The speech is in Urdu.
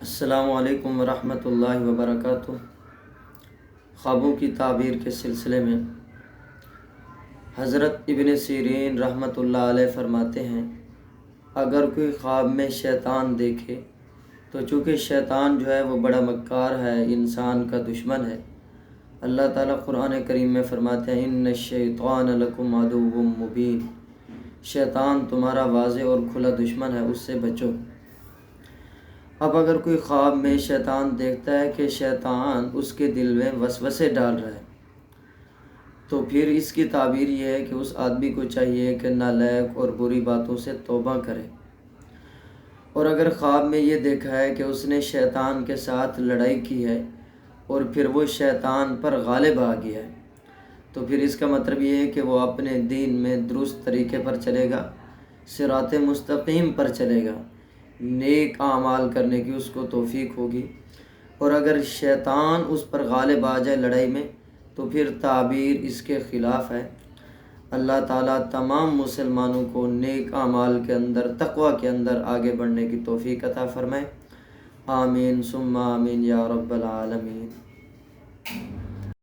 السلام علیکم ورحمۃ اللہ وبرکاتہ۔ خوابوں کی تعبیر کے سلسلے میں حضرت ابن سیرین رحمۃ اللہ علیہ فرماتے ہیں، اگر کوئی خواب میں شیطان دیکھے تو چونکہ شیطان جو ہے وہ بڑا مکار ہے، انسان کا دشمن ہے۔ اللہ تعالیٰ قرآن کریم میں فرماتے ہیں، ان الشیطان لکم عدو مبین، شیطان تمہارا واضح اور کھلا دشمن ہے، اس سے بچو۔ اب اگر کوئی خواب میں شیطان دیکھتا ہے کہ شیطان اس کے دل میں وسوسے ڈال رہا ہے، تو پھر اس کی تعبیر یہ ہے کہ اس آدمی کو چاہیے کہ نالائق اور بری باتوں سے توبہ کرے۔ اور اگر خواب میں یہ دیکھا ہے کہ اس نے شیطان کے ساتھ لڑائی کی ہے اور پھر وہ شیطان پر غالب آ گیا ہے، تو پھر اس کا مطلب یہ ہے کہ وہ اپنے دین میں درست طریقے پر چلے گا، صراط مستقیم پر چلے گا، نیک اعمال کرنے کی اس کو توفیق ہوگی۔ اور اگر شیطان اس پر غالب آ جائے لڑائی میں، تو پھر تعبیر اس کے خلاف ہے۔ اللہ تعالیٰ تمام مسلمانوں کو نیک اعمال کے اندر، تقوی کے اندر آگے بڑھنے کی توفیق عطا فرمائے۔ آمین ثم آمین یا رب العالمین۔